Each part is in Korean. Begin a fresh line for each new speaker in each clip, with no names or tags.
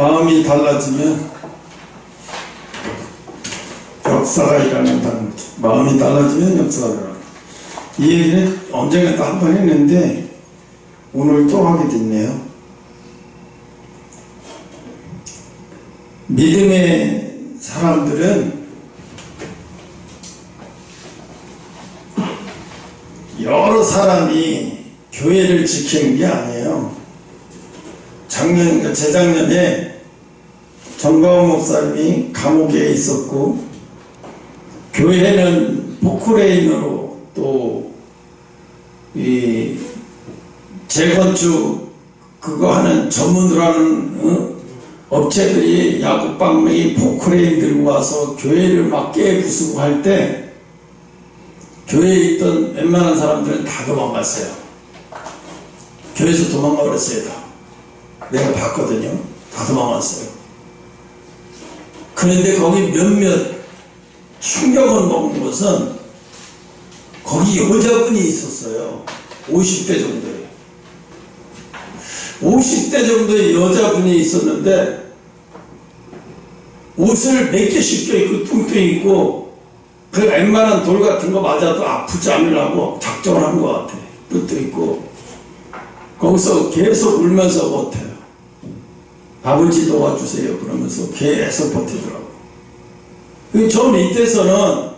마음이 달라지면 역사가 일어난다는 거죠. 마음이 달라지면 역사가 일어난다. 이 얘기는 언젠가 또 한 번 했는데 오늘 또 하게 됐네요. 믿음의 사람들은 여러 사람이 교회를 지키는 게 아니에요. 재작년에 정광훈 목사님이 감옥에 있었고, 교회는 포크레인으로 또 이 재건축 그거 하는 전문으로 하는 업체들이 야구방맹이 포크레인 들고 와서 교회를 막 깨부수고 할 때 교회에 있던 웬만한 사람들은 다 도망갔어요. 교회에서 도망가 버렸어요. 다. 내가 봤거든요. 다 도망갔어요. 그런데 거기 몇몇 충격을 먹은 것은 거기 여자분이 있었어요. 50대 정도에. 50대 정도의 여자분이 있었는데 옷을 몇 개씩 껴입고 뚱뚱 입고 그 웬만한 돌 같은 거 맞아도 아프지 않으려고 작정을 한 것 같아. 뚱뚱 입고 거기서 계속 울면서 버텨요. 아버지 도와주세요 그러면서 계속 버티더라고. 저 밑에서는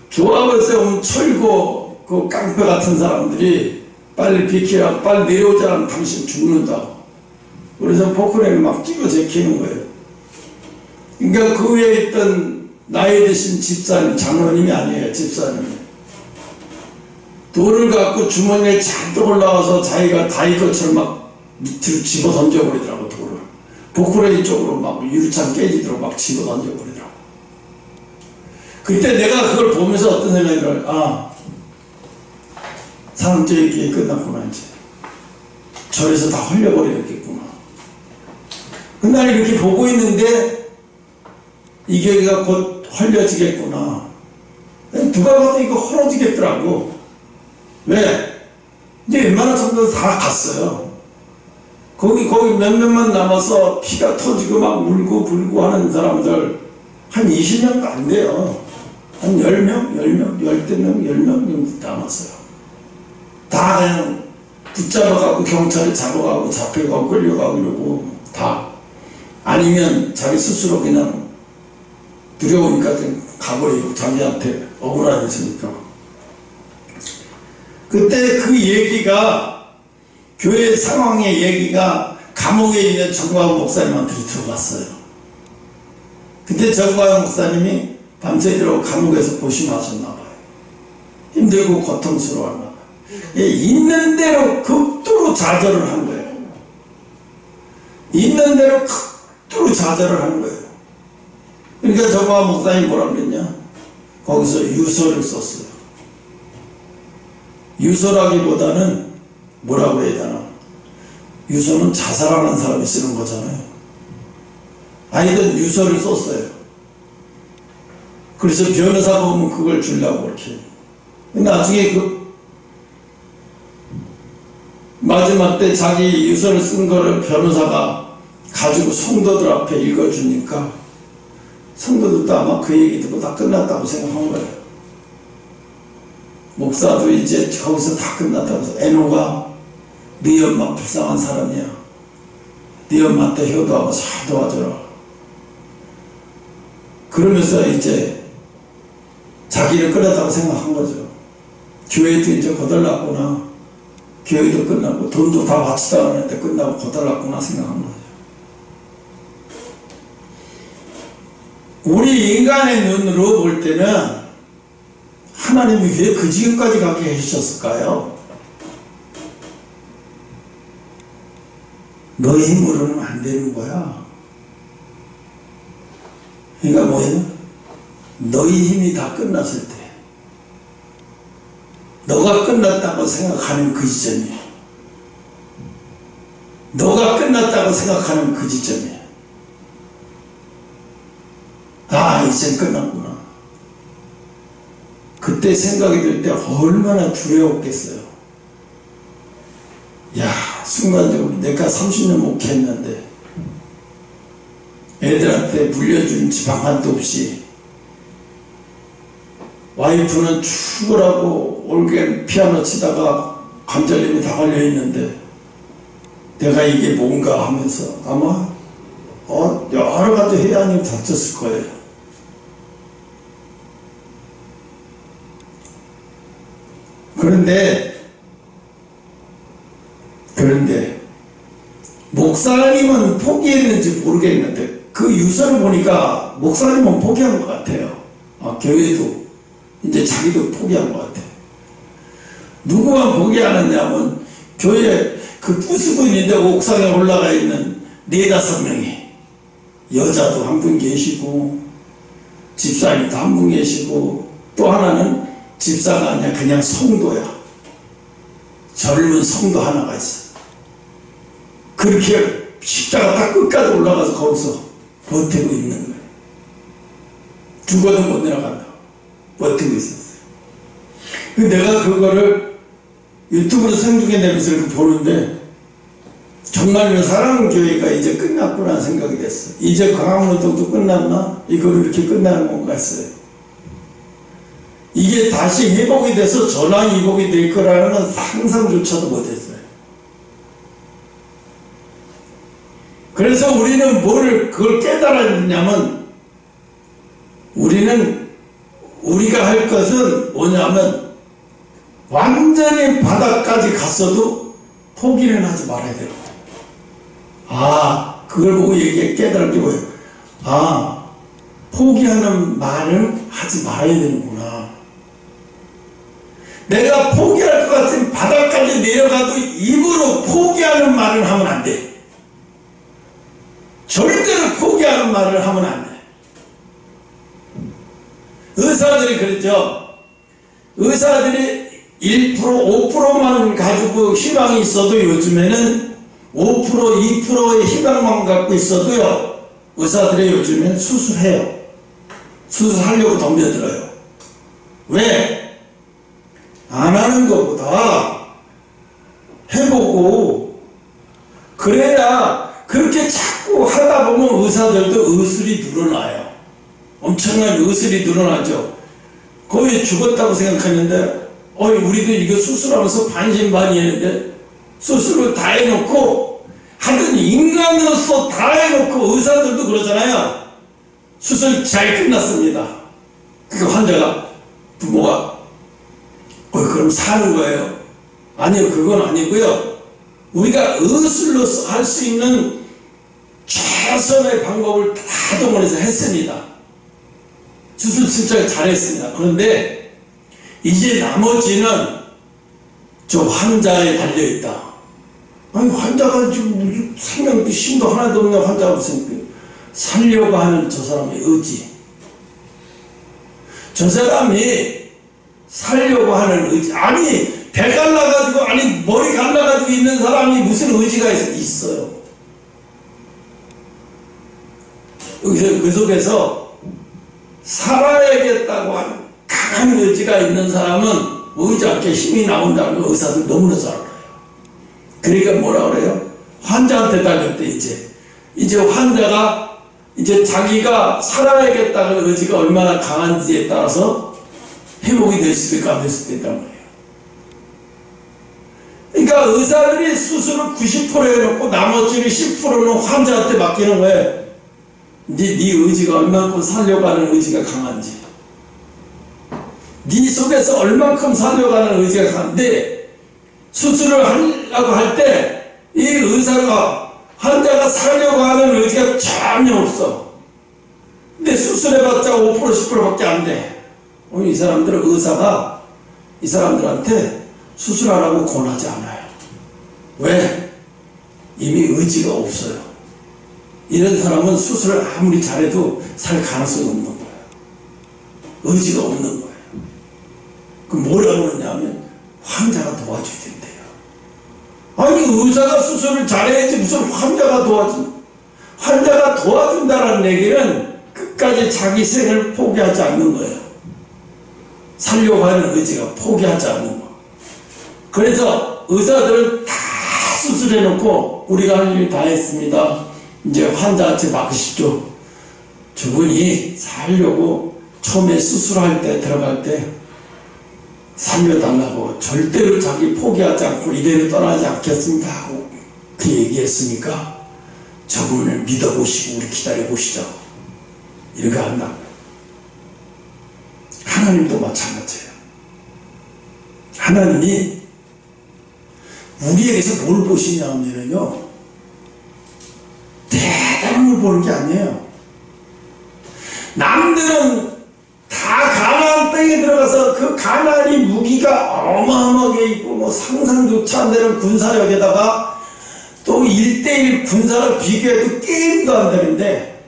조합에서 온 철거 그 깡패 같은 사람들이 빨리 비키라고, 빨리 내려오자면 당신 죽는다고. 그래서 포크레인을 막 찍어 제키는 거예요. 그러니까 그 위에 있던 나이 드신 집사님, 장로님이 아니에요. 집사님이 돌을 갖고 주머니에 잔뜩 올라와서 자기가 다이 것처럼 막 밑으로 집어 던져버리더라고. 돌을 포크레인 쪽으로 막 유리창 깨지도록 막 집어 던져버리더라고. 그때 내가 그걸 보면서 어떤 생각이 들어요. 아, 사람들의 기회 끝났구나. 이제 절에서 다 헐려버리겠구나. 근데 난 이렇게 보고 있는데 이 교회가 곧 헐려지겠구나. 누가 봐도 이거 헐어지겠더라고. 왜? 이제 웬만한 성도들 다 갔어요. 거기 몇 명만 남아서 피가 터지고 막 울고 불고 하는 사람들 한 20명도 안 돼요. 한 10명, 10명, 10명 남았어요. 다 그냥 붙잡아가고 경찰에 잡아가고 잡혀가고 끌려가고 이러고 다. 아니면 자기 스스로 그냥 두려우니까 그냥 가버리고 자기한테 억울하니까. 그때 그 얘기가, 교회 상황의 얘기가 감옥에 있는 정광훈 목사님한테 들어갔어요. 그때 정광훈 목사님이 밤새도록 감옥에서 고심하셨나봐요. 힘들고 고통스러웠나봐요. 있는 대로 극도로 좌절을 한 거예요. 있는 대로 극도로 좌절을 한 거예요. 그러니까 정광훈 목사님이 뭐라 그랬냐? 거기서 유서를 썼어요. 유서라기보다는 뭐라고 해야 되나? 유서는 자살하는 사람이 쓰는 거잖아요. 아니든 유서를 썼어요. 그래서 변호사가 오면 그걸 주려고 그렇게. 나중에 그 마지막 때 자기 유서를 쓴 거를 변호사가 가지고 성도들 앞에 읽어주니까 성도들도 아마 그 얘기 듣고 다 끝났다고 생각한 거예요. 목사도 이제 거기서 다 끝났다고 해서 애노가 네 엄마 불쌍한 사람이야. 네 엄마한테 효도하고 잘 도와줘라. 그러면서 이제 자기를 끌었다고 생각한 거죠. 교회도 이제 거덜났구나. 교회도 끝나고 돈도 다 바치다 하는데 끝나고 거덜났구나 생각한 거죠. 우리 인간의 눈으로 볼 때는 하나님이 왜 그 지경까지 가게 해주셨을까요? 너의 힘으로는 안 되는 거야. 그러니까 뭐예요? 너희 힘이 다 끝났을 때 너가 끝났다고 생각하는 그 지점이에요. 너가 끝났다고 생각하는 그 지점이에요. 아, 이젠 끝났구나. 그때 생각이 들 때 얼마나 두려웠겠어요. 야, 순간적으로 내가 30년 목회했는데 애들한테 물려준 지방 한도 없이 와이프는 죽으라고 올게 피아노 치다가 관절염이 다 걸려있는데 내가 이게 뭔가 하면서 아마 여러 가지 해안이 닥쳤을 거예요. 그런데 목사님은 포기했는지 모르겠는데 그 유서를 보니까 목사님은 포기한 것 같아요. 교회도 이제 자기도 포기한 것 같아요. 누구만 포기하느냐면 교회 그 부수분인데 옥상에 올라가 있는 4-5명이 여자도 한 분 계시고 집사님도 한 분 계시고 또 하나는 집사가 아니라 그냥 성도야. 젊은 성도 하나가 있어. 그렇게 십자가 딱 끝까지 올라가서 거기서 버티고 있는 거예요. 죽어도 못 내려간다. 버티고 있었어요. 내가 그거를 유튜브로 생중계 내면서 이렇게 보는데 정말로 사랑교회가 이제 끝났구나 생각이 됐어. 이제 광화문운동도 끝났나? 이걸 이렇게 끝나는 건가 했어요. 이게 다시 회복이 돼서 전화위복이 될 거라는 건 상상조차도 못했어요. 그래서 우리는 그걸 깨달았냐면 우리가 할 것은 뭐냐면 완전히 바닥까지 갔어도 포기는 하지 말아야 되는 거예요. 그걸 보고 깨달은 게 뭐예요? 포기하는 말을 하지 말아야 되는구나. 내가 포기할 것 같은 바닥까지 내려가도 입으로 포기하는 말을 하면 안 돼. 절대로 포기하는 말을 하면 안 돼. 의사들이 그랬죠. 의사들이 1%, 5%만 가지고 희망이 있어도 요즘에는 5%, 2%의 희망만 갖고 있어도요, 의사들이 요즘엔 수술해요. 수술하려고 덤벼들어요. 왜? 안 하는 것보다 해보고 그래야 그렇게 자꾸 하다 보면 의사들도 의술이 늘어나요. 엄청난 의술이 늘어나죠. 거의 죽었다고 생각하는데 우리도 이거 수술하면서 반신반의했는데 수술을 다 해놓고 하여튼 인간으로서 다 해놓고 의사들도 그러잖아요. 수술 잘 끝났습니다. 그 환자가 부모가 그럼 사는 거예요. 아니요, 그건 아니고요. 우리가 의술로 할 수 있는 최선의 방법을 다 동원해서 했습니다. 수술 진짜 잘했습니다. 그런데 이제 나머지는 저 환자에 달려있다. 환자가 지금 무슨 생명도 힘도 하나도 없는 환자가 무슨 살려고 하는 저 사람의 의지. 저 사람이 살려고 하는 의지. 배 갈라가지고, 머리 갈라가지고 있는 사람이 무슨 의지가 있어요. 그 속에서 살아야겠다고 하는 강한 의지가 있는 사람은 의지 않게 힘이 나온다는 걸 의사들 너무나 잘 알아요. 그러니까 뭐라 그래요? 환자한테 달렸대, 이제 환자가 자기가 살아야겠다는 의지가 얼마나 강한지에 따라서 회복이 될 수도 있고 안 될 수도 있단 말이에요. 그러니까 의사들이 수술을 90% 해놓고 나머지는 10%는 환자한테 맡기는 거예요. 네 의지가 얼만큼 살려가는 의지가 강한지, 네 속에서 얼만큼 살려가는 의지가 강한데, 수술을 하려고 할 때 이 의사가 환자가 살려고 하는 의지가 전혀 없어. 근데 수술해봤자 5% 10%밖에 안 돼. 이 사람들은 의사가 이 사람들한테 수술하라고 권하지 않아요. 왜? 이미 의지가 없어요. 이런 사람은 수술을 아무리 잘해도 살 가능성이 없는 거예요. 의지가 없는 거예요. 그럼 뭐라고 그러냐면 환자가 도와줘야 된대요. 의사가 수술을 잘해야지 무슨 환자가 환자가 도와준다는 얘기는 끝까지 자기 생을 포기하지 않는 거예요. 살려고 하는 의지가 포기하지 않는 거. 그래서 의사들은 다 수술해놓고 우리가 할 일 다 했습니다. 이제 환자한테 맡기시죠. 저분이 살려고 처음에 수술할 때 들어갈 때 살려달라고 절대로 자기 포기하지 않고 이대로 떠나지 않겠습니다 하고 그 얘기했으니까 저분을 믿어보시고 우리 기다려보시죠. 이렇게 한다고. 하나님도 마찬가지예요. 하나님이 우리에게서 뭘 보시냐면요, 대단한 걸 보는 게 아니에요. 남들은 다 가나안 땅에 들어가서 그 가나안이 무기가 어마어마하게 있고 뭐 상상조차 안 되는 군사력에다가 또 1대1 군사를 비교해도 게임도 안 되는데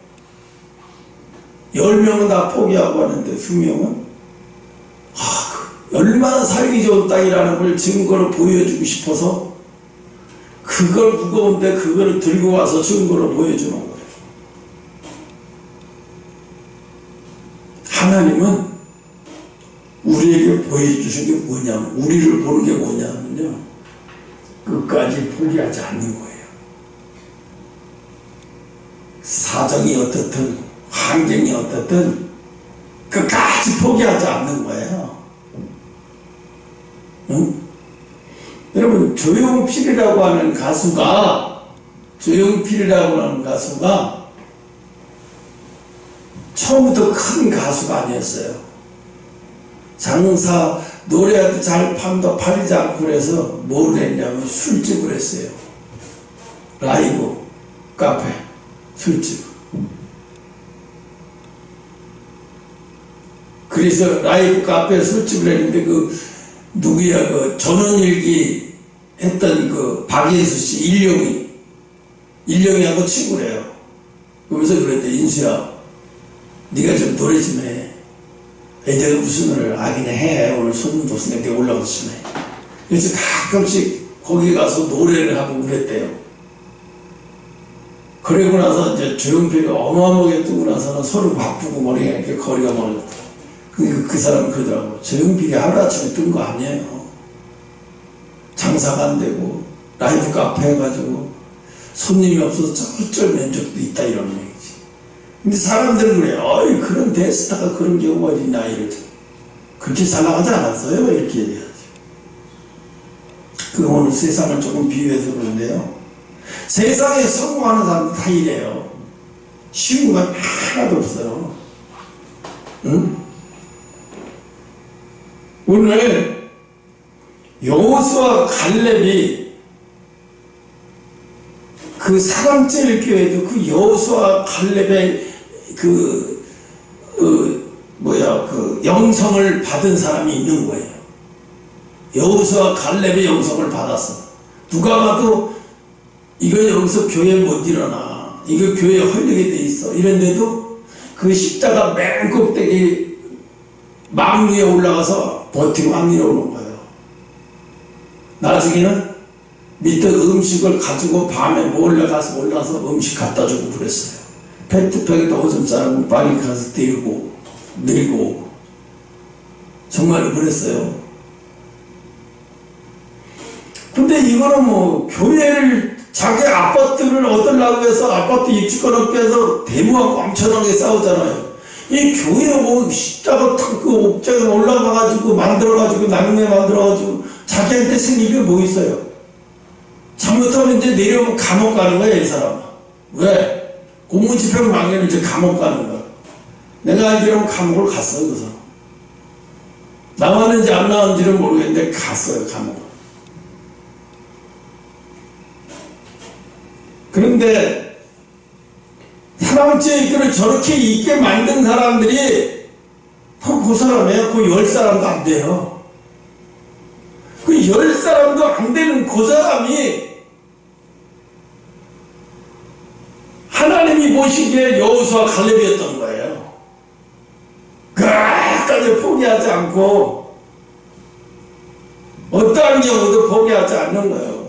10명은 다 포기하고 하는데 2명은 얼마나 살기 좋은 땅이라는 걸 증거로 보여주고 싶어서 그걸 무거운데 그거를 들고 와서 증거로 보여주는 거예요. 하나님은 우리에게 보여주신 게 뭐냐면, 우리를 보는 게 뭐냐면요, 끝까지 포기하지 않는 거예요. 사정이 어떻든 환경이 어떻든 끝까지 포기하지 않는 거예요. 응? 여러분, 조용필이라고 하는 가수가 처음부터 큰 가수가 아니었어요. 장사, 노래도 잘 팔리지 않고 그래서 뭘 했냐면 술집을 했어요. 라이브, 카페, 술집. 그래서 라이브 카페 술집을 했는데 그 전원일기 했던 그 박예수 씨, 일령이하고 친구래요. 그러면서 그랬대. 인수야, 네가 좀 노래 좀 해. 내가 무슨 노래를 하긴 해. 오늘 손님도 없으니까 내가 올라가서 좀 해. 그래서 가끔씩 거기 가서 노래를 하고 그랬대요. 그러고 나서 이제 조용필이 어마어마하게 뜨고 나서는 서로 바쁘고 머리가 이렇게 거리가 멀어졌다. 그 사람은 그러더라고. 조용필이 하루아침에 뜬 거 아니에요. 장사가 안 되고 라이브 카페 해가지고 손님이 없어서 쩔쩔 맨 적도 있다, 이런 얘기지. 근데 사람들은 그래요. 어이, 그런 대스타가 그런 경우가 어딨나, 이러죠. 그렇게 잘 나가지 않았어요, 이렇게 얘기하죠. 그 오늘 세상을 조금 비유해서 그러는데요, 세상에 성공하는 사람들 다 이래요. 쉬운 건 하나도 없어요. 응? 오늘 여호수아 칼렙이 그 사랑제일교회도 그 여호수아 칼렙의 그 영성을 받은 사람이 있는 거예요. 여호수아 칼렙의 영성을 받았어. 누가 봐도 이거 여기서 교회 못 일어나, 이거 교회 헐리게 돼 있어, 이런데도 그 십자가 맨 꼭대기 망 위에 올라가서 버티고 안 내려오는 거예요. 나중에는 밑에 음식을 가지고 밤에 올라서 음식 갖다 주고 그랬어요. 페트병에다 오줌 싸고 빨리 가서 데리고 오고 정말 그랬어요. 근데 이거는 뭐 교회를, 자기 아파트를 얻으려고 해서 아파트 입주권 얻기 위해서 대무하고 엄청나게 싸우잖아요. 이 교회 뭐 십자가 그 옥장에 올라가가지고 만들어가지고 나중에 만들어가지고 자기한테 생긴 게 뭐 있어요? 잘못하면 이제 내려오면 감옥 가는 거야, 이 사람은. 왜? 공무집행 망해는 이제 감옥 가는 거야. 내가 알기로는 감옥을 갔어요, 그 사람. 나왔는지 안 나왔는지는 모르겠는데 갔어요, 감옥을. 그런데 사랑제 이끌을 저렇게 있게 만든 사람들이 그 사람이에요. 그 10사람도 안 돼요. 그 10사람도 안 되는 그 사람이 하나님이 보시기에 여호수아 갈렙이었던 거예요. 끝까지 포기하지 않고 어떠한 경우도 포기하지 않는 거예요.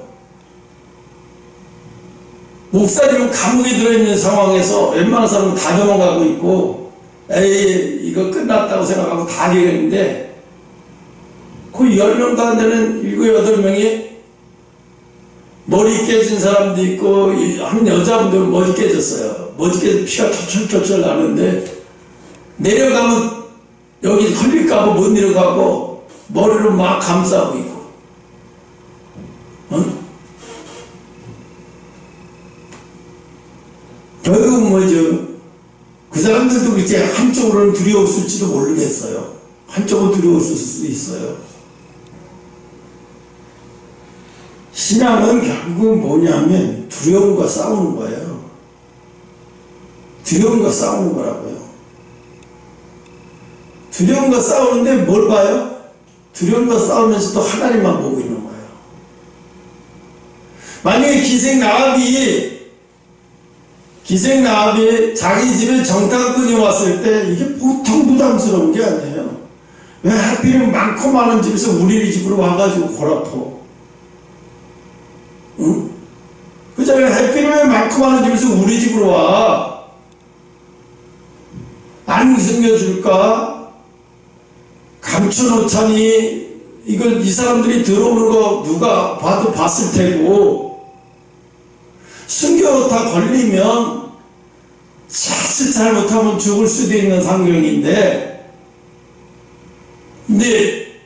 목사님은 감옥에 들어있는 상황에서 웬만한 사람은 다 넘어가고 있고, 에이, 이거 끝났다고 생각하고 다 되겠는데, 그 10명도 안 되는 7, 8명이 머리 깨진 사람도 있고, 한 여자분들 머리 깨졌어요. 머리 깨져 피가 철철철철 나는데, 내려가면 여기 걸릴까봐 못 내려가고, 머리를 막 감싸고 있고. 결국은 뭐죠? 그 사람들도 그렇게 한쪽으로는 두려웠을지도 모르겠어요. 한쪽은 두려웠을 수도 있어요. 신앙은 결국은 뭐냐면 두려움과 싸우는 거예요. 두려움과 싸우는 거라고요. 두려움과 싸우는데 뭘 봐요? 두려움과 싸우면서도 하나님만 보고 있는 거예요. 만약에 기생나합이 자기 집에 정탐꾼이 왔을 때 이게 보통 부담스러운 게 아니에요. 왜 하필이면 많고 많은 집에서 우리 집으로 와가지고 골아퍼? 응? 그잖아요. 하필이면 많고 많은 집에서 우리 집으로 와. 안 숨겨줄까? 감춰놓자니 이걸 이 사람들이 들어오는 거 누가 봐도 봤을 테고, 숨겨놓다 걸리면 자칫 잘못하면 죽을 수도 있는 상황인데, 근데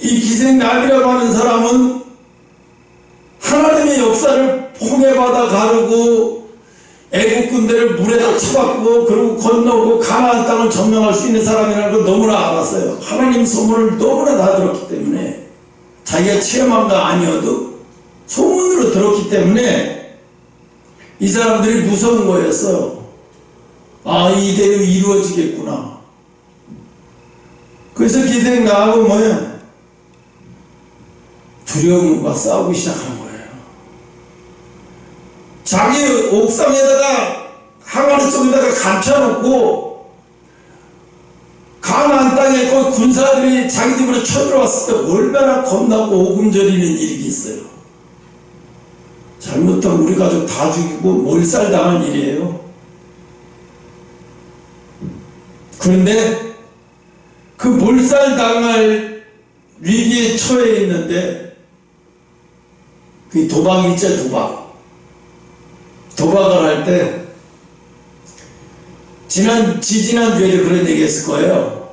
이 기생나합이라고 하는 사람은 하나님의 역사를 홍해바다 가르고 애국군대를 물에다 쳐박고 그리고 건너고 가나안 땅을 점령할 수 있는 사람이라는 걸 너무나 알았어요. 하나님 소문을 너무나 다 들었기 때문에, 자기가 체험한 거 아니어도 소문으로 들었기 때문에 이 사람들이 무서운 거였어. 아, 이대로 이루어지겠구나. 그래서 기생나합은 뭐야? 두려움과 싸우기 시작한 거예요. 자기 옥상에다가 항아리 속에다가 감춰놓고 가나안 땅에 그 군사들이 자기 집으로 쳐들어왔을 때 얼마나 겁나고 오금저리는 일이 있어요. 잘못하면 우리 가족 다 죽이고 몰살당한 일이에요. 그런데 그 몰살당할 위기에 처해 있는데, 그 도박이 있죠, 도박을 할 때, 지지난주에도 그런 얘기 했을 거예요.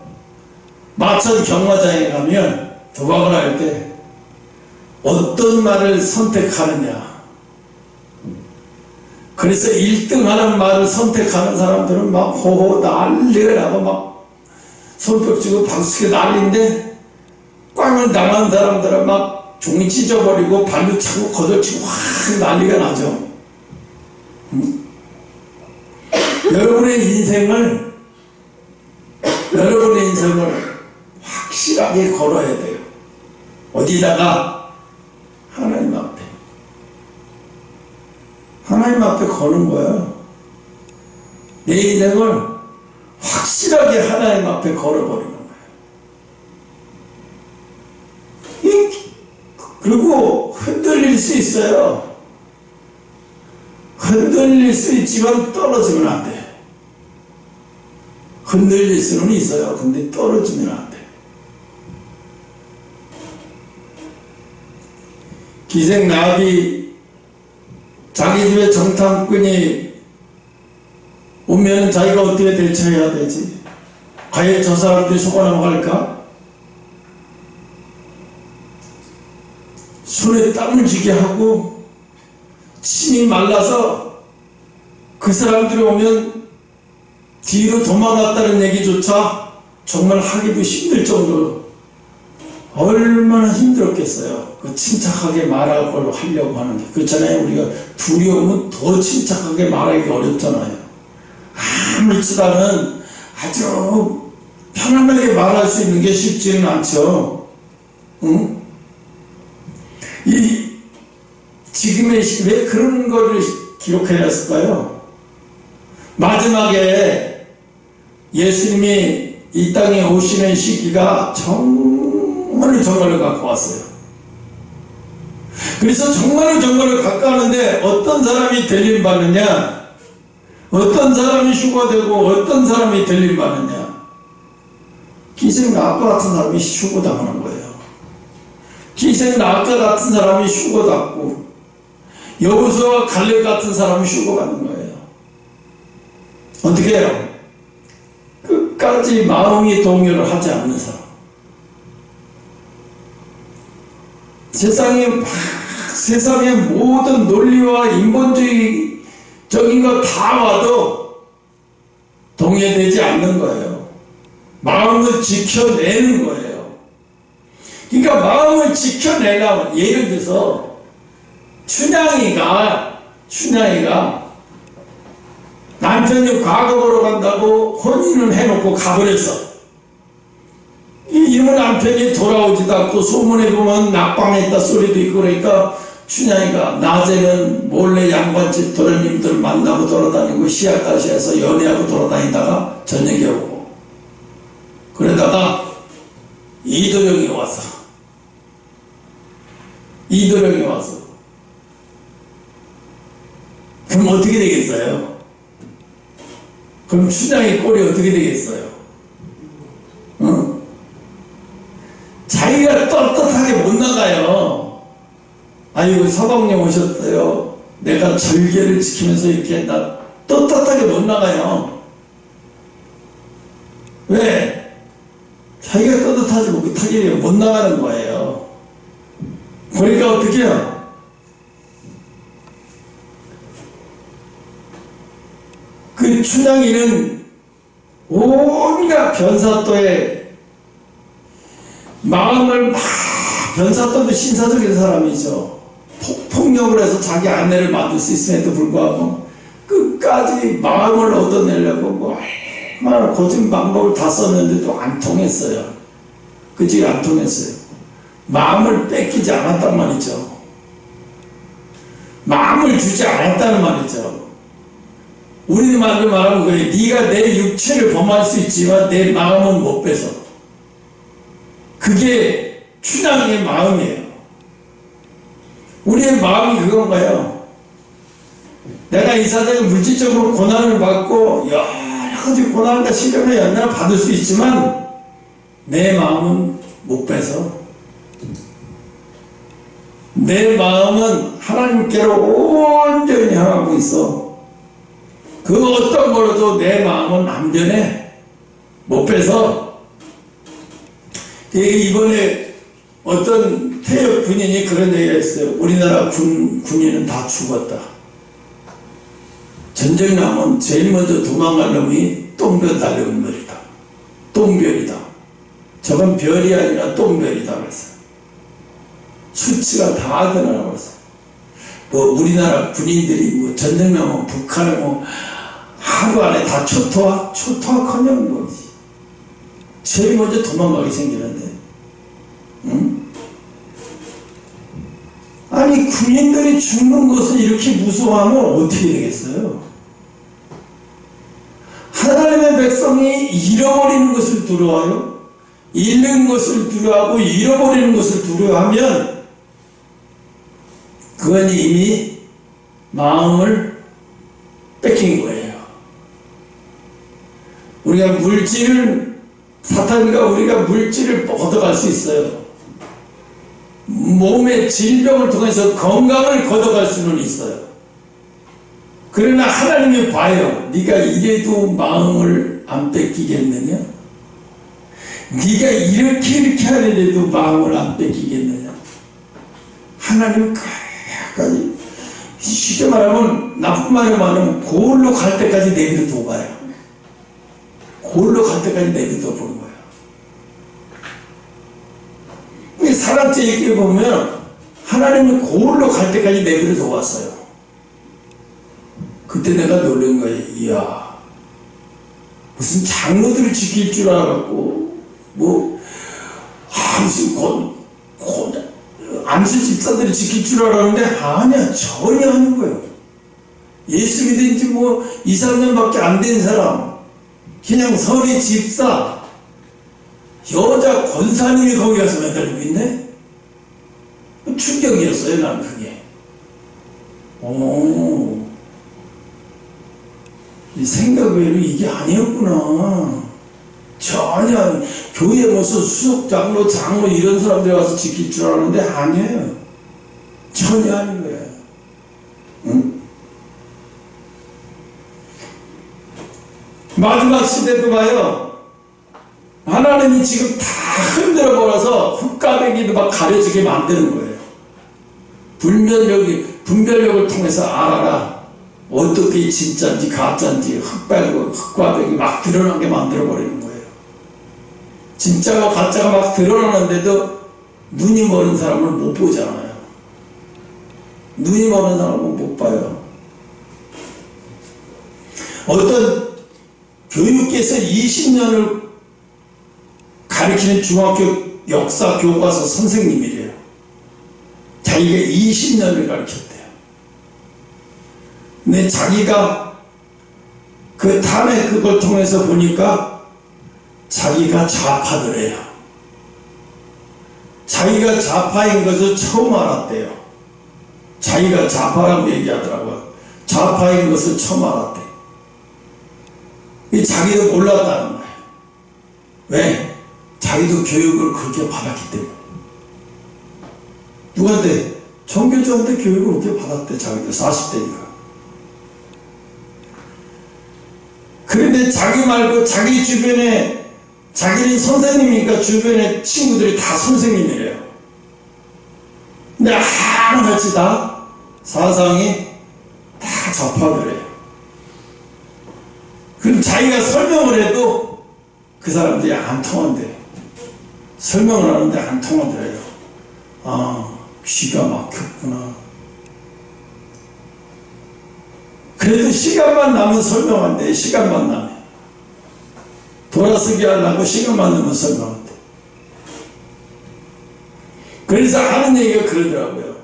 마천 경마장에 가면 도박을 할 때 어떤 말을 선택하느냐. 그래서 1등 하는 말을 선택하는 사람들은 막 호호 난리가 나고 막 손뼉 치고 박수치고 난리인데, 꽝을 당한 사람들은 막 종이 찢어버리고 발로 차고 거들치고 확 난리가 나죠. 여러분의 인생을 확실하게 걸어야 돼요. 어디다가? 하나님 앞에 거는 거예요. 내 인생을 확실하게 하나님 앞에 걸어버리는 거예요. 그리고 흔들릴 수 있어요. 흔들릴 수 있지만 떨어지면 안 돼. 흔들릴 수는 있어요. 근데 떨어지면 안 돼. 기생나합이 자기 집에 정탐꾼이 오면 자기가 어떻게 대처해야 되지? 과연 저 사람들이 속아 넘어갈까? 손에 땀을 쥐게 하고 침이 말라서 그 사람들이 오면 뒤로 도망갔다는 얘기조차 정말 하기도 힘들 정도로 얼마나 힘들었겠어요. 그 침착하게 말하고 하려고 하는 게. 그렇잖아요. 우리가 두려우면 더 침착하게 말하기 어렵잖아요. 아무렇지도 아주 편안하게 말할 수 있는 게 쉽지는 않죠. 응? 지금의 왜 그런 거를 기록해놨을까요? 마지막에 예수님이 이 땅에 오시는 시기가 정말을 갖고 왔어요. 그래서 정말을 갖고 왔는데 어떤 사람이 들림받느냐, 어떤 사람이 휴거되고 어떤 사람이 들림받느냐. 기생나합 같은 사람이 휴거당하는 거예요. 기생 낙자 같은 사람이 휴거받고 여호수아와 갈렙 같은 사람이 휴거받는 거예요. 어떻게 해요? 끝까지 마음이 동요를 하지 않는 사람. 세상의 모든 논리와 인본주의적인 거 다 와도 동요되지 않는 거예요. 마음을 지켜내는 거예요. 그러니까 마음을 지켜내려면, 예를 들어서 춘향이가 남편이 과거 보러 간다고 혼인을 해놓고 가버렸어. 이놈의 남편이 돌아오지도 않고 소문에 보면 낙방했다 소리도 있고, 그러니까 춘향이가 낮에는 몰래 양반집 도련님들 만나고 돌아다니고 시약가시에서 연애하고 돌아다니다가 저녁에 오고, 그러다가 이도령이 와서 그럼 어떻게 되겠어요? 그럼 춘향이 꼴이 어떻게 되겠어요? 자기가 떳떳하게 못 나가요. 아이고 서방님 오셨어요. 내가 절개를 지키면서 이렇게 나 떳떳하게 못 나가요. 왜? 자기가 떳떳하지 못하게 못 나가는 거예요. 그러니까 어떻게 해요? 그 춘향이는 온갖 변사또에 마음을 막, 변사또도 신사적인 사람이죠. 폭력을 해서 자기 아내를 만들 수 있음에도 불구하고 끝까지 마음을 얻어내려고 얼마나 고진 방법을 다 썼는데도 안 통했어요. 그치? 안 통했어요. 마음을 뺏기지 않았단 말이죠. 마음을 주지 않았다는 말이죠. 우리 말로 말하면 그래. 네가 내 육체를 범할 수 있지만 내 마음은 못 뺏어. 그게 춘향의 마음이에요. 우리의 마음이 그건가요? 내가 이 사회에 물질적으로 고난을 받고 여러 가지 고난과 시련을 연달아 받을 수 있지만 내 마음은 못 뺏어. 내 마음은 하나님께로 온전히 향하고 있어. 그 어떤 거로도 내 마음은 안 변해. 못 뺏어. 이번에 어떤 퇴역 군인이 그런 얘기가 있어요. 우리나라 군인은 다 죽었다. 전쟁 나면 제일 먼저 도망갈 놈이 똥별 달려온 별이다. 똥별이다. 저건 별이 아니라 똥별이다 그랬어요. 수치가 다 드러나고 있어요. 우리나라 군인들이 전쟁 나면 북한에 하루 안에 다 초토화커녕 뭐지. 제일 먼저 도망가게 생기는데, 응? 아니 군인들이 죽는 것을 이렇게 무서워하면 어떻게 되겠어요? 하나님의 백성이 잃어버리는 것을 두려워요. 잃는 것을 두려워하고 잃어버리는 것을 두려워하면 그건 이미 마음을 뺏긴 거예요. 우리가 사탄과 우리가 물질을 얻어갈 수 있어요. 몸의 질병을 통해서 건강을 걷어갈 수는 있어요. 그러나 하나님이 봐요. 네가 이래도 마음을 안 뺏기겠느냐? 네가 이렇게 하는데도 마음을 안 뺏기겠느냐? 하나님은 끝까지, 쉽게 말하면 나쁜 말을 말하면 골로 갈 때까지 내버려 둬봐요. 골로 갈 때까지 내버려 보는 거예요. 사람째 얘기해 보면 하나님은 골로 갈 때까지 내버려 둬왔어요. 그때 내가 놀란 거예요. 이야, 무슨 장로들을 지킬 줄 알았고 무슨 안수 집사들이 지킬 줄 알았는데 아니야, 전혀 아닌 거예요. 예수 믿은 지 2, 3년밖에 안 된 사람, 그냥 서리 집사, 여자 권사님이 거기 가서 매달리고 있네? 충격이었어요, 난 그게. 이 생각 외로 이게 아니었구나. 전혀 교회 무슨 수석 장로, 장로 이런 사람들이 와서 지킬 줄 아는데 아니에요. 전혀 아닌 거예요. 응? 마지막 시대도 봐요. 하나님이 지금 다 흔들어 버려서 흙가백이도 막 가려지게 만드는 거예요. 분별력을 통해서 알아라. 어떻게 진짜인지 가짜인지 흙과백이 막 드러나게 만들어 버리는 거예요. 진짜가 가짜가 막 드러나는데도 눈이 멀은 사람을 못 보잖아요. 눈이 멀은 사람은 못 봐요. 어떤 교육계에서 20년을 가르치는 중학교 역사 교과서 선생님이래요. 자기가 20년을 가르쳤대요. 근데 자기가 그 탐에 그걸 통해서 보니까 자기가 좌파더래요. 자기가 좌파인 것을 처음 알았대요. 자기가 좌파라고 얘기하더라고요. 좌파인 것을 처음 알았대. 자기도 몰랐다는 거예요. 왜? 자기도 교육을 그렇게 받았기 때문에. 누구한테? 종교자한테 교육을 그렇게 받았대. 자기도 40대니까. 그런데 자기 말고 자기 주변에, 자기는 선생님이니까 주변에 친구들이 다 선생님이래요. 근데 하나같이 다 사상이 다 좌파더래요. 그럼 자기가 설명을 해도 그 사람들이 안 통한대요. 설명을 하는데 안 통하더래요. 아, 귀가 막혔구나. 그래도 시간만 나면 설명한대. 시간만 나면. 돌아서기 하려고 시간만 나면 설명한대. 그래서 하는 얘기가 그러더라고요.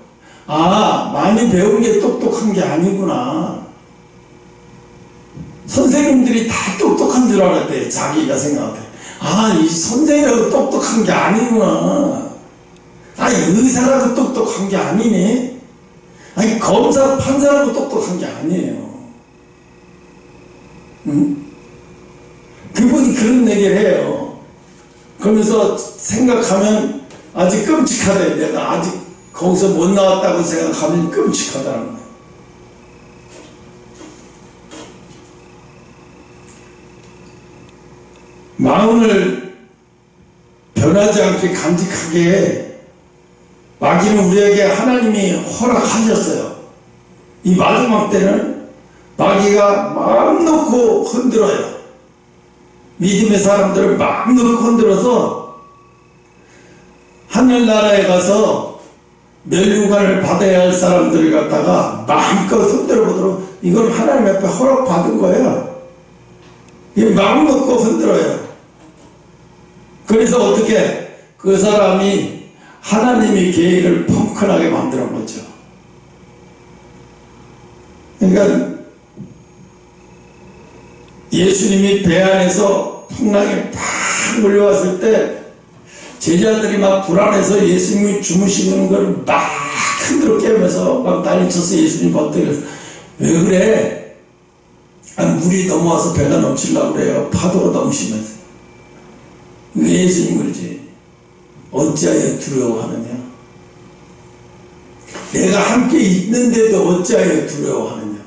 아, 많이 배운 게 똑똑한 게 아니구나. 선생님들이 다 똑똑한 줄 알았대. 자기가 생각할 때. 아, 이 선생이라도 똑똑한 게 아니구나. 아니, 의사라도 똑똑한 게 아니네. 아니, 검사, 판사라도 똑똑한 게 아니에요. 응? 그분이 그런 얘기를 해요. 그러면서 생각하면 아직 끔찍하다. 내가 아직 거기서 못 나왔다고 생각하면 끔찍하다는 거예요. 마음을 변하지 않게 간직하게 마귀는 우리에게 하나님이 허락하셨어요. 이 마지막 때는 마귀가 마음 놓고 흔들어요. 믿음의 사람들을 마음 놓고 흔들어서 하늘나라에 가서 멸류관을 받아야 할 사람들을 갖다가 마음껏 흔들어 보도록, 이건 하나님 앞에 허락받은 거예요. 이 마음 놓고 흔들어요. 그래서 어떻게 그 사람이 하나님의 계획을 펑크나게 만들어 보죠. 그러니까 예수님이 배 안에서 풍랑이 팍 몰려왔을 때 제자들이 막 불안해서 예수님이 주무시는 걸 막 흔들어 깨우면서 막 난리쳐서 예수님 버텨서 왜 그래? 아니, 물이 넘어와서 배가 넘치려고 그래요. 파도가 너무 심해서. 예수님 그러지. 어찌하여 두려워하느냐? 내가 함께 있는데도 어찌하여 두려워하느냐?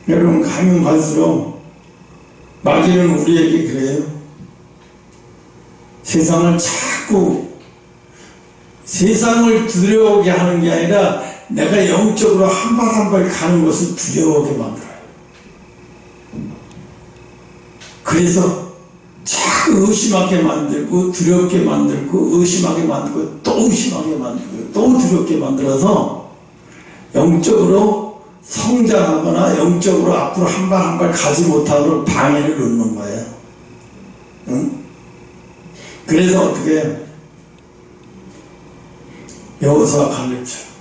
여러분, 가면 갈수록 마귀는 우리에게 그래요. 세상을 두려워하게 하는 게 아니라 내가 영적으로 한 발 한 발 가는 것을 두려워하게 만들어요. 그래서 자꾸 의심하게 만들고 두렵게 만들고 의심하게 만들고 또 의심하게 만들고 또 두렵게 만들어서 영적으로 성장하거나 영적으로 앞으로 한 발 한 발 가지 못하도록 방해를 놓는 거예요. 응? 그래서 어떻게 해요? 여호수아 갈렙처럼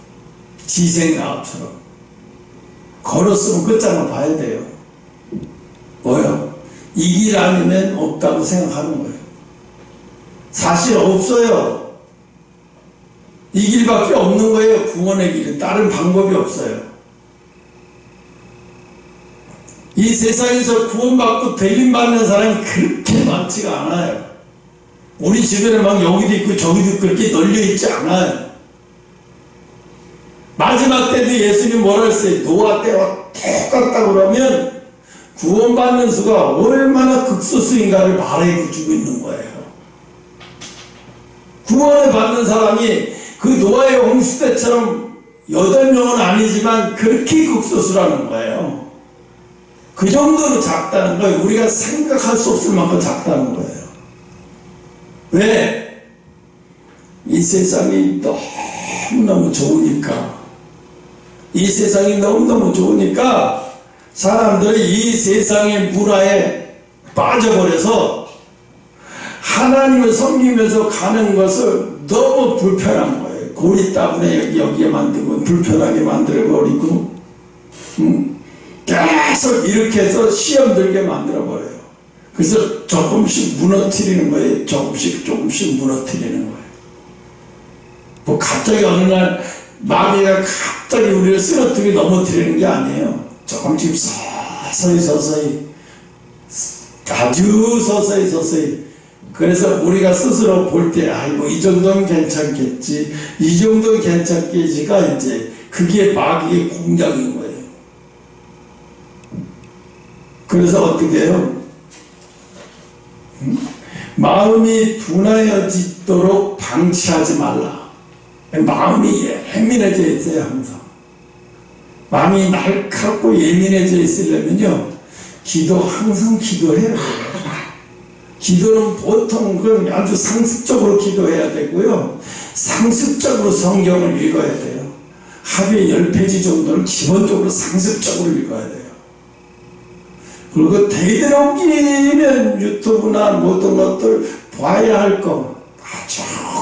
지생아합처럼 걸었으면 끝장을 봐야 돼요. 뭐요? 이 길 아니면 없다고 생각하는 거예요. 사실 없어요. 이 길밖에 없는 거예요. 구원의 길은. 다른 방법이 없어요. 이 세상에서 구원받고 대림받는 사람이 그렇게 많지가 않아요. 우리 주변에 막 여기도 있고 저기도 그렇게 널려있지 않아요. 마지막 때도 예수님 뭐라 했어요? 노아 때와 똑같다 그러면 구원받는 수가 얼마나 극소수인가를 말해주고 있는 거예요. 구원을 받는 사람이 그 노아의 홍수 때처럼 8명은 아니지만 그렇게 극소수라는 거예요. 그 정도로 작다는 거예요. 우리가 생각할 수 없을 만큼 작다는 거예요. 왜? 이 세상이 너무너무 좋으니까. 이 세상이 너무너무 좋으니까 사람들이 이 세상의 물화에 빠져버려서 하나님을 섬기면서 가는 것을 너무 불편한 거예요. 고리 때문에 여기에 만들고 불편하게 만들어버리고 계속 이렇게 해서 시험 들게 만들어버려요. 그래서 조금씩 무너뜨리는 거예요. 조금씩 무너뜨리는 거예요. 뭐 갑자기 어느 날 마귀가 갑자기 우리를 쓰러뜨리게 넘어뜨리는 게 아니에요. 조금씩 서서히 아주 서서히 그래서 우리가 스스로 볼 때 아이고 이 정도는 괜찮겠지, 이 정도는 괜찮겠지가 이제 그게 마귀의 공작인 거예요. 그래서 어떻게 해요? 마음이 둔하여지도록 방치하지 말라. 마음이 예민해져 있어요. 항상 마음이 날카롭고 예민해져 있으려면요 항상 기도해야 돼요. 기도는 보통 아주 상습적으로 기도해야 되고요, 상습적으로 성경을 읽어야 돼요. 하루에 10페이지 정도는 기본적으로 상습적으로 읽어야 돼요. 그리고 되도록이면 유튜브나 모든 것들 봐야 할 거,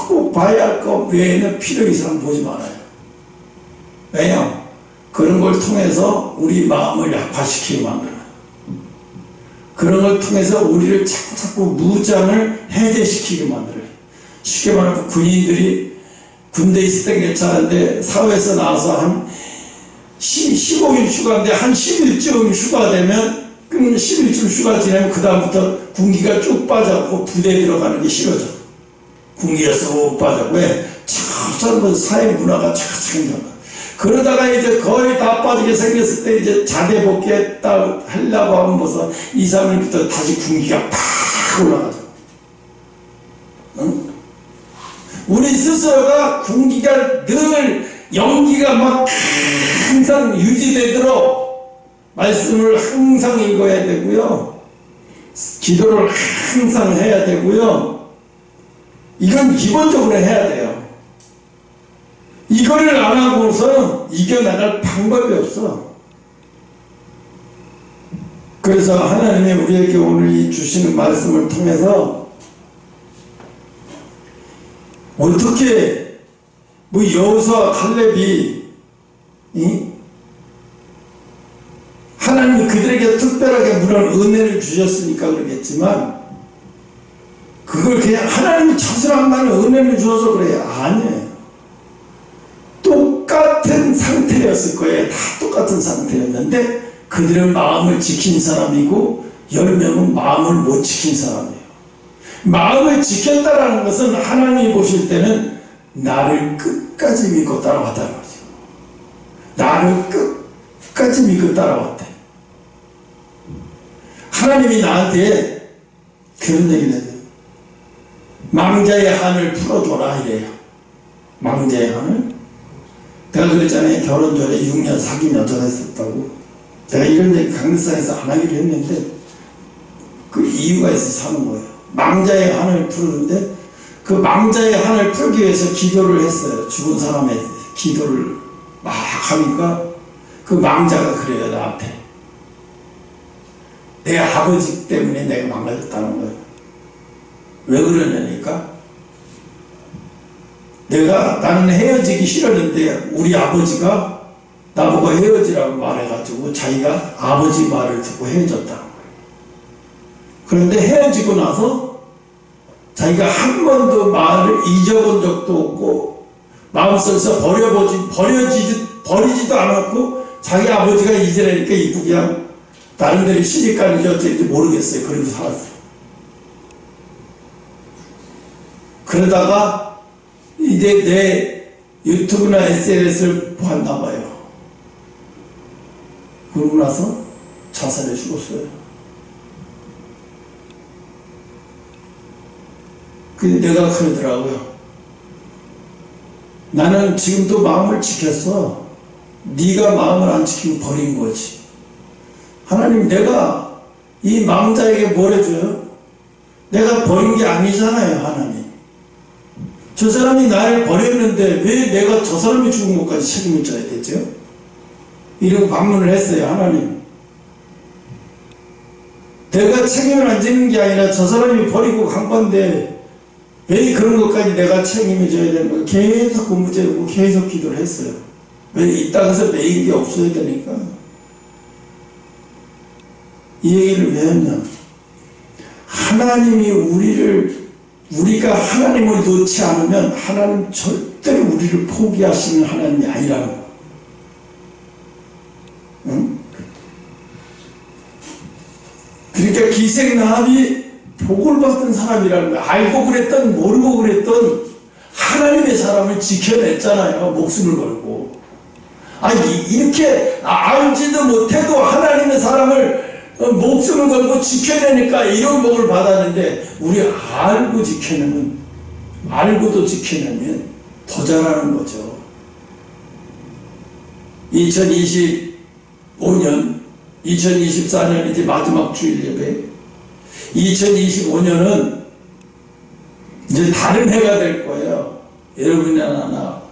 꼭 봐야 할 거 외에는 필요 이상 보지 말아요. 왜요? 그런 걸 통해서 우리 마음을 약화시키게 만들어요. 그런 걸 통해서 우리를 자꾸 무장을 해제시키게 만들어요. 쉽게 말하면 군인들이 군대에 있을 때 괜찮은데 사회에서 나와서 한 15일 휴가인데 한 10일쯤 휴가 되면 10일쯤 휴가 지나면 그 다음부터 군기가 쭉 빠져갖고 부대에 들어가는 게 싫어져. 군기가 쏙 빠져. 왜? 차차 사회 문화가 차차차차. 그러다가 이제 거의 다 빠지게 생겼을 때 이제 자대 복귀했다 하려고 하면 벌써 2, 3일부터 다시 군기가 팍 올라가죠. 응? 우리 스스로가 군기가 늘 연기가 막 항상 유지되도록 말씀을 항상 읽어야 되고요, 기도를 항상 해야 되고요. 이건 기본적으로 해야 돼요. 이거를 안 하고서 이겨나갈 방법이 없어. 그래서 하나님이 우리에게 오늘 이 주시는 말씀을 통해서 어떻게 여호수아와 칼렙이 하나님이 그들에게 특별하게 물론 은혜를 주셨으니까 그러겠지만 그걸 그냥 하나님이 처절한 은혜를 주셔서 그래요? 아니에요. 똑같은 상태였을 거예요. 다 똑같은 상태였는데 그들은 마음을 지킨 사람이고 10명은 마음을 못 지킨 사람이에요. 마음을 지켰다라는 것은 하나님이 보실 때는 나를 끝까지 믿고 따라왔다는 거죠. 나를 끝까지 믿고 따라왔대. 하나님이 나한테 그런 얘기를 해요. 망자의 한을 풀어줘라 이래요. 망자의 한을. 내가 그랬잖아요. 결혼 전에 6년 사귄 여자가 있었다고. 제가 이런 얘기 강릉산에서 안 하기로 했는데 그 이유가 있어서 하는 거예요. 망자의 한을 풀었는데 그 망자의 한을 풀기 위해서 기도를 했어요. 죽은 사람의 기도를 막 하니까 그 망자가 그래요. 나한테 내 아버지 때문에 내가 망가졌다는 거예요. 왜 그러냐니까 나는 헤어지기 싫었는데 우리 아버지가 나보고 헤어지라고 말해가지고 자기가 아버지 말을 듣고 헤어졌다는 거예요. 그런데 헤어지고 나서 자기가 한 번도 말을 잊어본 적도 없고 마음속에서 버리지도 않았고 자기 아버지가 잊으라니까 그냥 다른 데를 시집가는지 어쩐지 모르겠어요. 그리고 살았어요. 그러다가 이제 내 유튜브나 SNS를 봤나 봐요. 그러고 나서 자살해 죽었어요. 근데 내가 그러더라고요. 나는 지금도 마음을 지켰어. 네가 마음을 안 지키고 버린 거지. 하나님, 내가 이 망자에게 뭘 해줘요? 내가 버린 게 아니잖아요, 하나님. 저 사람이 나를 버렸는데 왜 내가 저 사람이 죽은 것까지 책임을 져야 되죠? 이런 반문을 했어요. 하나님, 내가 책임을 안 지는 게 아니라 저 사람이 버리고 간 건데 왜 그런 것까지 내가 책임을 져야 되는 거야? 계속 근무제고 계속 기도를 했어요. 왜 이 땅에서 매인 게 없어야 되니까. 이 얘기를 왜 했냐? 하나님이 우리가 하나님을 놓지 않으면 하나님 절대로 우리를 포기하시는 하나님이 아니라는 거. 응? 그러니까 기생나합이 복을 받은 사람이라는 거야. 알고 그랬던 모르고 그랬던 하나님의 사람을 지켜냈잖아요. 목숨을 걸고. 이렇게 알지도 못해도 하나님의 사람을 목숨을 걸고 지켜내니까 이런 복을 받았는데, 우리 알고도 지켜내면 더 잘하는 거죠. 2024년 이제 마지막 주일 예배. 2025년은 이제 다른 해가 될 거예요. 여러분이나 나,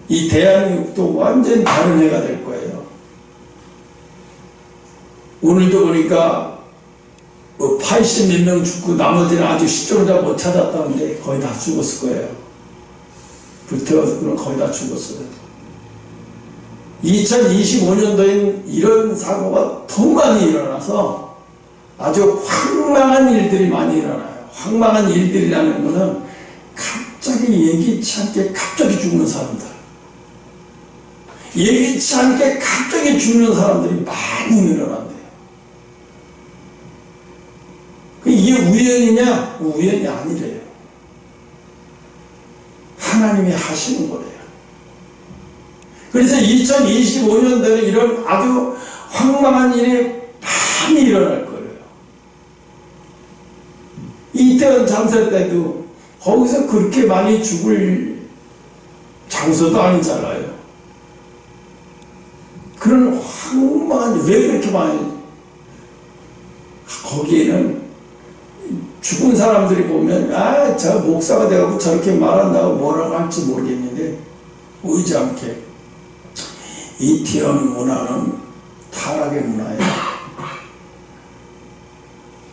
이 대한민국도 완전 다른 해가 될 거예요. 오늘도 보니까 80 몇 명 죽고 나머지는 아직 실종자 못 찾았다는데 거의 다 죽었을 거예요. 불태워서 거의 다 죽었어요. 2025년도엔 이런 사고가 더 많이 일어나서 아주 황망한 일들이 많이 일어나요. 황망한 일들이라는 것은 갑자기 예기치 않게 갑자기 죽는 사람들, 예기치 않게 갑자기 죽는 사람들이 많이 늘어난대요. 이게 우연이냐? 우연이 아니래요. 하나님이 하시는 거래요. 그래서 2025년도에 이런 아주 황망한 일이 많이 일어날 거예요. 이태원 참사 때도 거기서 그렇게 많이 죽을 장소도 아니잖아요. 그런 황망한, 왜 그렇게 많이, 거기에는 죽은 사람들이 보면 저 목사가 돼가지고 저렇게 말한다고 뭐라고 할지 모르겠는데, 보이지 않게 이태원 문화는 타락의 문화예요.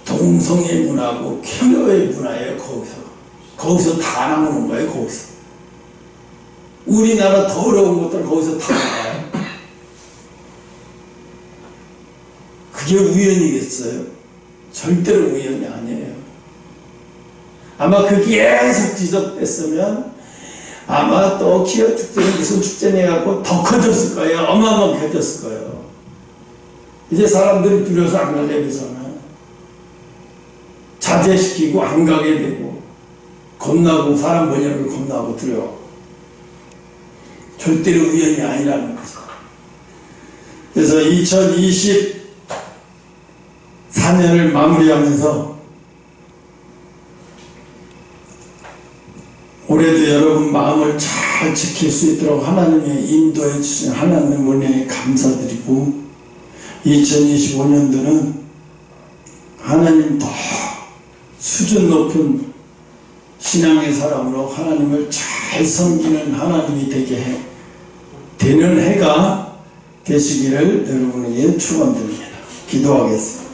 동성애 문화고 퀘어의 문화예요. 거기서 다 나오는 거예요. 거기서 우리나라 더러운 것들 거기서 다 나와요. 그게 우연이겠어요? 절대로 우연이 아니에요. 아마 그게 계속 지속됐으면 아마 또 기업 축제는 무슨 축제네 갖고 더 커졌을 거예요. 어마어마하게 커졌을 거예요. 이제 사람들이 두려워서 안 가게 되잖아요. 자제시키고 안 가게 되고, 겁나고, 사람 번역을 겁나고 두려워. 절대로 우연이 아니라는 거죠. 그래서 2024년을 마무리하면서 올해도 여러분 마음을 잘 지킬 수 있도록 하나님의 인도해 주신 하나님의 은혜에 감사드리고, 2025년도는 하나님 더 수준 높은 신앙의 사람으로 하나님을 잘 섬기는 하나님이 되는 해가 되시기를 여러분에게 축원드립니다. 기도하겠습니다.